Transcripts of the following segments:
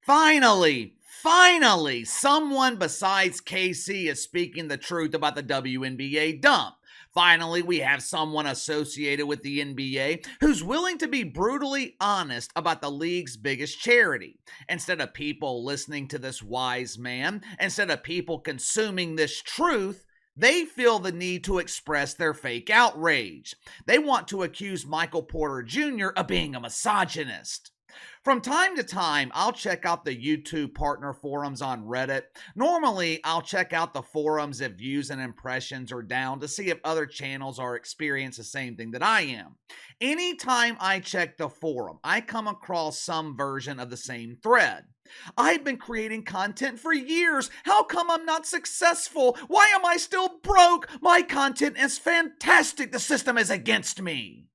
Finally, someone besides KC is speaking the truth about the WNBA dump. Finally, we have someone associated with the NBA who's willing to be brutally honest about the league's biggest charity. Instead of people listening to this wise man, instead of people consuming this truth, they feel the need to express their fake outrage. They want to accuse Michael Porter Jr. of being a misogynist. From time to time, I'll check out the YouTube partner forums on Reddit. Normally, I'll check out the forums if views and impressions are down to see if other channels are experiencing the same thing that I am. Anytime I check the forum, I come across some version of the same thread. I've been creating content for years. How come I'm not successful? Why am I still broke? My content is fantastic. The system is against me.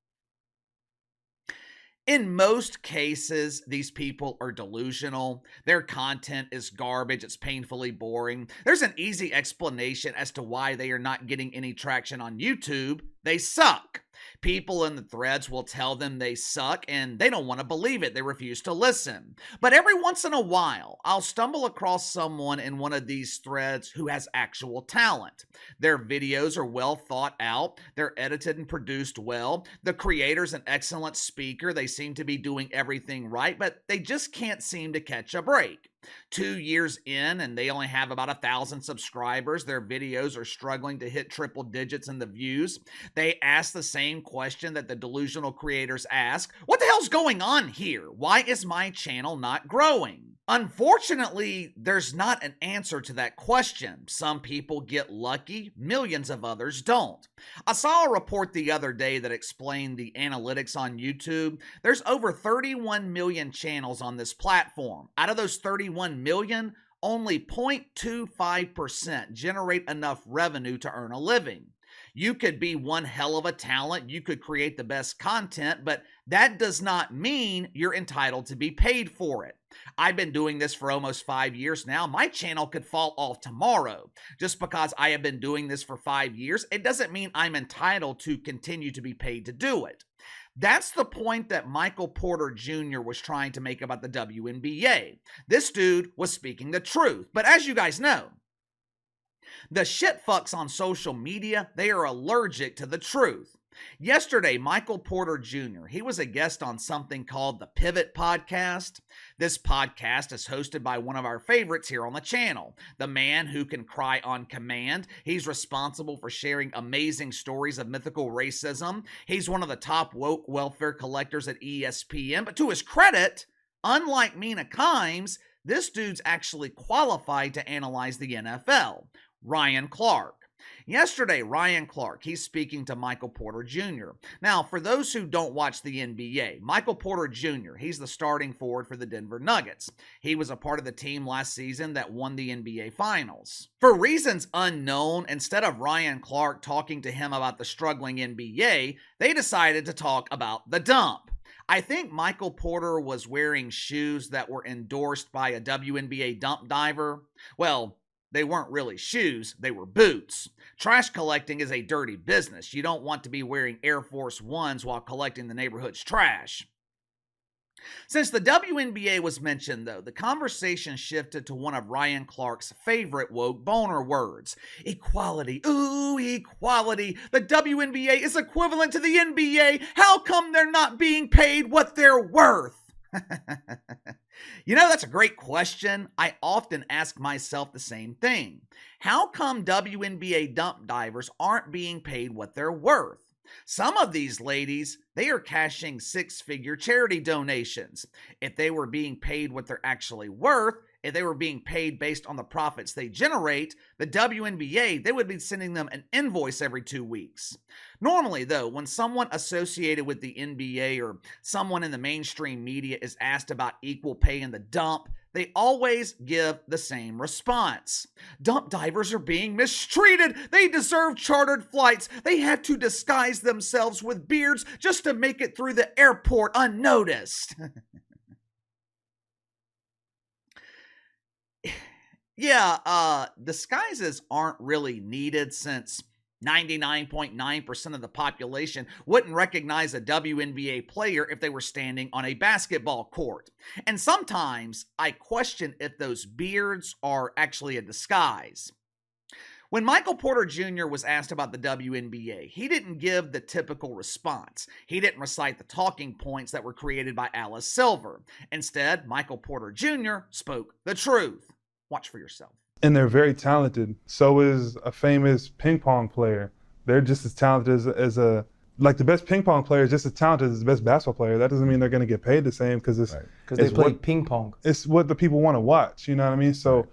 In most cases, these people are delusional. Their content is garbage. It's painfully boring. There's an easy explanation as to why they are not getting any traction on YouTube. They suck. People in the threads will tell them they suck and they don't want to believe it. They refuse to listen. But every once in a while, I'll stumble across someone in one of these threads who has actual talent. Their videos are well thought out. They're edited and produced well. The creator's an excellent speaker. They seem to be doing everything right, but they just can't seem to catch a break. 2 years in and they only have about 1,000 subscribers. Their videos are struggling to hit triple digits in the views. They ask the same question that the delusional creators ask. What the hell's going on here? Why is my channel not growing? Unfortunately, there's not an answer to that question. Some people get lucky, millions of others don't. I saw a report the other day that explained the analytics on YouTube. There's over 31 million channels on this platform. Out of those 31 million, only 0.25% generate enough revenue to earn a living. You could be one hell of a talent, you could create the best content, but that does not mean you're entitled to be paid for it. I've been doing this for almost 5 years now. My channel could fall off tomorrow. Just because I have been doing this for 5 years, it doesn't mean I'm entitled to continue to be paid to do it. That's the point that Michael Porter Jr. was trying to make about the WNBA. This dude was speaking the truth. But as you guys know, the shitfucks on social media, they are allergic to the truth. Yesterday, Michael Porter Jr., he was a guest on something called the Pivot Podcast. This podcast is hosted by one of our favorites here on the channel, the man who can cry on command. He's responsible for sharing amazing stories of mythical racism. He's one of the top woke welfare collectors at ESPN, but to his credit, unlike Mina Kimes, this dude's actually qualified to analyze the NFL. Ryan Clark. Yesterday, Ryan Clark, he's speaking to Michael Porter Jr. Now, for those who don't watch the NBA, Michael Porter Jr., he's the starting forward for the Denver Nuggets. He was a part of the team last season that won the NBA Finals. For reasons unknown, instead of Ryan Clark talking to him about the struggling NBA, they decided to talk about the dump. I think Michael Porter was wearing shoes that were endorsed by a WNBA dump diver. Well, they weren't really shoes, they were boots. Trash collecting is a dirty business. You don't want to be wearing Air Force Ones while collecting the neighborhood's trash. Since the WNBA was mentioned, though, the conversation shifted to one of Ryan Clark's favorite woke boner words. Equality. Ooh, equality. The WNBA is equivalent to the NBA. How come they're not being paid what they're worth? You know, that's a great question. I often ask myself the same thing. How come WNBA dump divers aren't being paid what they're worth? Some of these ladies, they are cashing six-figure charity donations. If they were being paid what they're actually worth, if they were being paid based on the profits they generate, the WNBA, they would be sending them an invoice every 2 weeks. Normally, though, when someone associated with the NBA or someone in the mainstream media is asked about equal pay in the dump, they always give the same response. Dump divers are being mistreated. They deserve chartered flights. They have to disguise themselves with beards just to make it through the airport unnoticed. Yeah, disguises aren't really needed since 99.9% of the population wouldn't recognize a WNBA player if they were standing on a basketball court. And sometimes I question if those beards are actually a disguise. When Michael Porter Jr. was asked about the WNBA, he didn't give the typical response. He didn't recite the talking points that were created by Alice Silver. Instead, Michael Porter Jr. spoke the truth. Watch for yourself. And they're very talented. So is a famous ping pong player. They're just as talented as the best ping pong player is just as talented as the best basketball player. That doesn't mean they're going to get paid the same because they play ping pong. It's what the people want to watch. You know what I mean? So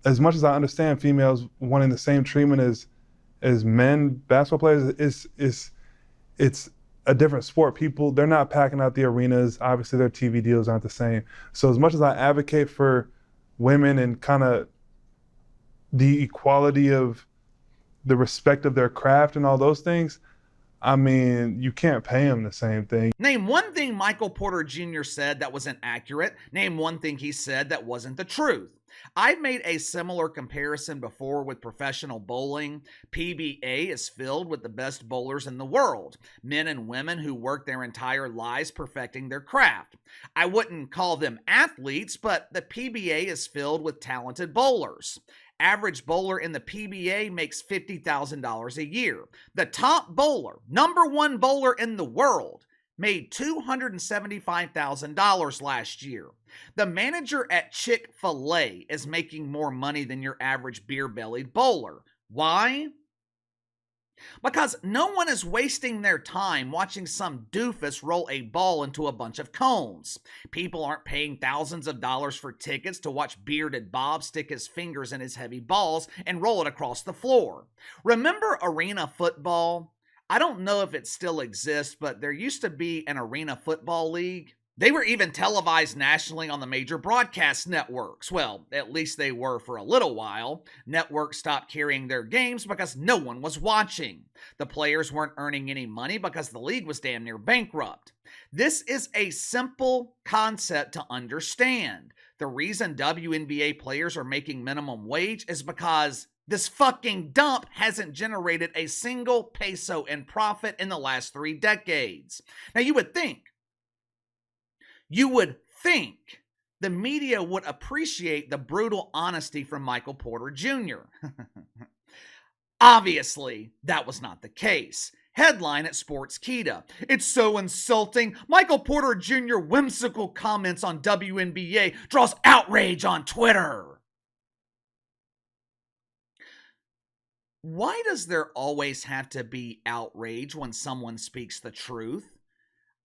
as much as I understand females wanting the same treatment as men basketball players, it's a different sport. People, they're not packing out the arenas. Obviously, their TV deals aren't the same. So as much as I advocate for women and kind of the equality of the respect of their craft and all those things, I mean, you can't pay them the same thing. Name one thing Michael Porter Jr. said that wasn't accurate. Name one thing he said that wasn't the truth. I've made a similar comparison before with professional bowling. PBA is filled with the best bowlers in the world, men and women who work their entire lives perfecting their craft. I wouldn't call them athletes, but the PBA is filled with talented bowlers. Average bowler in the PBA makes $50,000 a year. The top bowler, number one bowler in the world, made $275,000 last year. The manager at Chick-fil-A is making more money than your average beer-bellied bowler. Why? Because no one is wasting their time watching some doofus roll a ball into a bunch of cones. People aren't paying thousands of dollars for tickets to watch Bearded Bob stick his fingers in his heavy balls and roll it across the floor. Remember arena football? I don't know if it still exists, but there used to be an arena football league. They were even televised nationally on the major broadcast networks. Well, at least they were for a little while. Networks stopped carrying their games because no one was watching. The players weren't earning any money because the league was damn near bankrupt. This is a simple concept to understand. The reason WNBA players are making minimum wage is because this fucking dump hasn't generated a single peso in profit in the last 3 decades. Now you would think the media would appreciate the brutal honesty from Michael Porter Jr. Obviously, that was not the case. Headline at Sportskeeda: "It's so insulting. Michael Porter Jr. whimsical comments on WNBA draws outrage on Twitter." Why does there always have to be outrage when someone speaks the truth?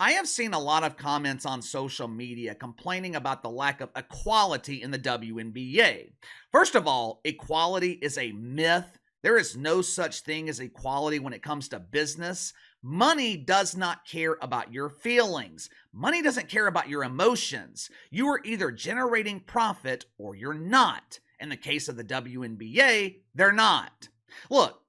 I have seen a lot of comments on social media complaining about the lack of equality in the WNBA. First of all, equality is a myth. There is no such thing as equality when it comes to business. Money does not care about your feelings. Money doesn't care about your emotions. You are either generating profit or you're not. In the case of the WNBA, they're not. Look,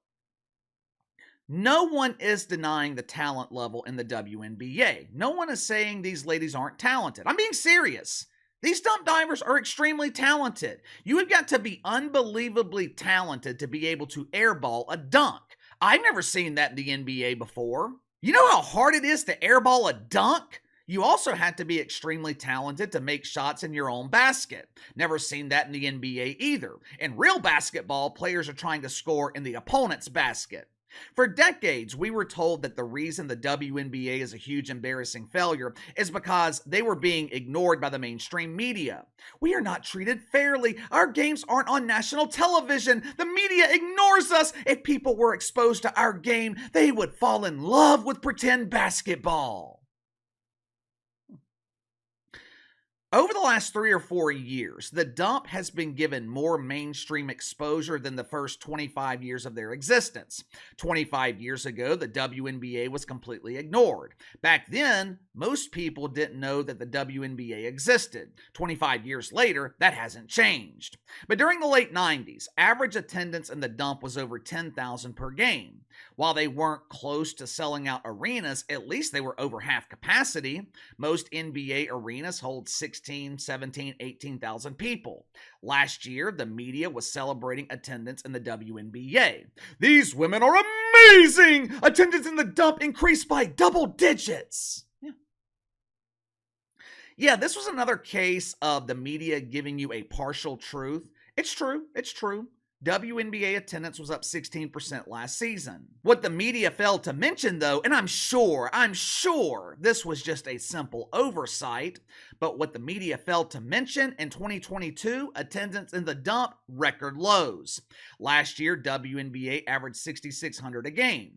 no one is denying the talent level in the WNBA. No one is saying these ladies aren't talented. I'm being serious. These dump divers are extremely talented. You have got to be unbelievably talented to be able to airball a dunk. I've never seen that in the NBA before. You know how hard it is to airball a dunk? You also have to be extremely talented to make shots in your own basket. Never seen that in the NBA either. In real basketball, players are trying to score in the opponent's basket. For decades, we were told that the reason the WNBA is a huge embarrassing failure is because they were being ignored by the mainstream media. We are not treated fairly. Our games aren't on national television. The media ignores us. If people were exposed to our game, they would fall in love with pretend basketball. Over the last 3 or 4 years, the dump has been given more mainstream exposure than the first 25 years of their existence. 25 years ago, the WNBA was completely ignored. Back then, most people didn't know that the WNBA existed. 25 years later, that hasn't changed. But during the late 90s, average attendance in the dump was over 10,000 per game. While they weren't close to selling out arenas, at least they were over half capacity. Most NBA arenas hold 16, 17, 18,000 people. Last year, the media was celebrating attendance in the WNBA. These women are amazing! Attendance in the dump increased by double digits. Yeah, this was another case of the media giving you a partial truth. It's true. WNBA attendance was up 16% last season. What the media failed to mention, though, and I'm sure this was just a simple oversight, but what the media failed to mention, in 2022, attendance in the dump, record lows. Last year, WNBA averaged 6,600 a game.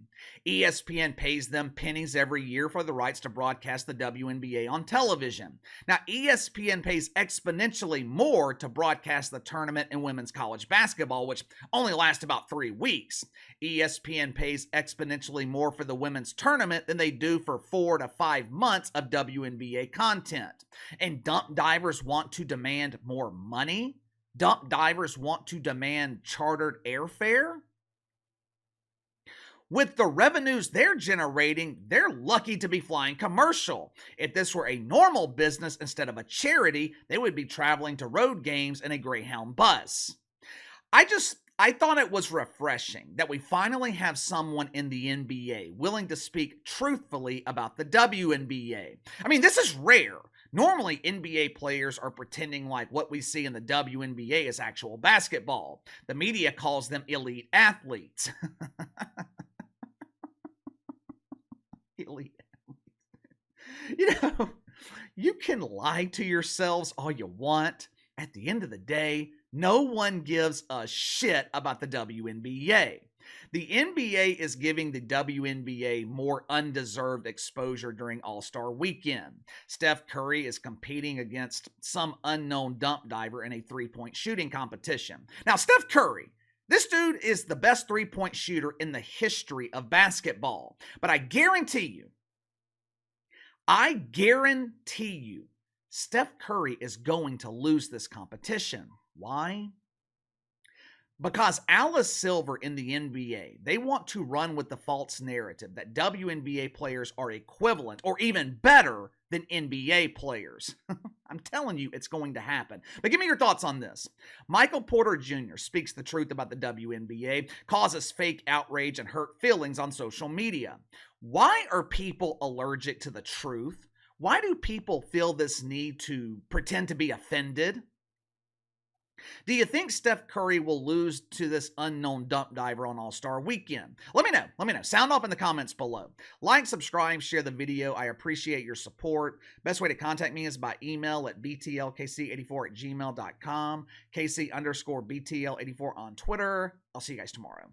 ESPN pays them pennies every year for the rights to broadcast the WNBA on television. Now, ESPN pays exponentially more to broadcast the tournament in women's college basketball, which only lasts about 3 weeks. ESPN pays exponentially more for the women's tournament than they do for 4 to 5 months of WNBA content. And dump divers want to demand more money? Dump divers want to demand chartered airfare? With the revenues they're generating, they're lucky to be flying commercial. If this were a normal business instead of a charity, they would be traveling to road games in a Greyhound bus. I thought it was refreshing that we finally have someone in the NBA willing to speak truthfully about the WNBA. I mean, this is rare. Normally, NBA players are pretending like what we see in the WNBA is actual basketball. The media calls them elite athletes. Elite athletes. You can lie to yourselves all you want. At the end of the day, no one gives a shit about the WNBA. The NBA is giving the WNBA more undeserved exposure during All-Star Weekend. Steph Curry is competing against some unknown dump diver in a three-point shooting competition. Now, Steph Curry, this dude is the best three-point shooter in the history of basketball. But I guarantee you, Steph Curry is going to lose this competition. Why? Because Alice Silver in the NBA, they want to run with the false narrative that WNBA players are equivalent or even better than NBA players. I'm telling you, it's going to happen. But give me your thoughts on this. Michael Porter Jr. speaks the truth about the WNBA, causes fake outrage and hurt feelings on social media. Why are people allergic to the truth? Why do people feel this need to pretend to be offended? Do you think Steph Curry will lose to this unknown dump diver on All-Star Weekend? Let me know. Sound off in the comments below. Like, subscribe, share the video. I appreciate your support. Best way to contact me is by email at btlkc84@gmail.com, KC_BTL84 on Twitter. I'll see you guys tomorrow.